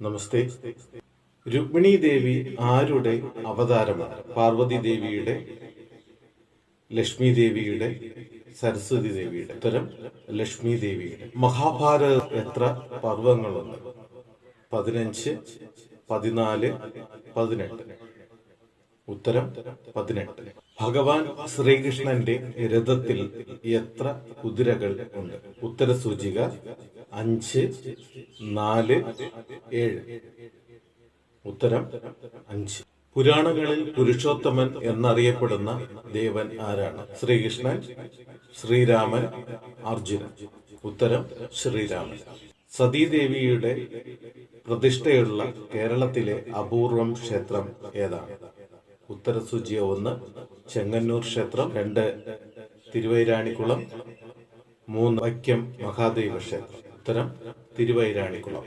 നമസ്തേ. രുക്മിണി ദേവി ആരുടെ അവതാരമാണ്? പാർവതി ദേവിയുടെ, ലക്ഷ്മി ദേവിയുടെ, സരസ്വതി ദേവിയുടെ? ഉത്തരം ലക്ഷ്മി ദേവിയുടെ. മഹാഭാരത എത്ര പർവങ്ങളുണ്ട്? 15, 14, 18. ഉത്തരം 18. ഭഗവാൻ ശ്രീകൃഷ്ണന്റെ രഥത്തിൽ എത്ര കുതിരകൾ ഉണ്ട്? ഉത്തരസൂചിക 5, 4, 7. ഉത്തരം 5. പുരാണങ്ങളിൽ പുരുഷോത്തമൻ എന്നറിയപ്പെടുന്ന ദേവൻ ആരാണ്? ശ്രീകൃഷ്ണൻ, ശ്രീരാമൻ, അർജുനൻ? ഉത്തരം ശ്രീരാമൻ. സതീദേവിയുടെ പ്രതിഷ്ഠയുള്ള കേരളത്തിലെ അപൂർവം ക്ഷേത്രം ഏതാണ്? ഉത്തരസൂചിക 1 ചെങ്ങന്നൂർ ക്ഷേത്രം, 2 തിരുവൈരാണിക്കുളം, 3 വൈക്കം മഹാദേവ ക്ഷേത്രം? ഉത്തരം തിരുവൈരാണിക്കുളം.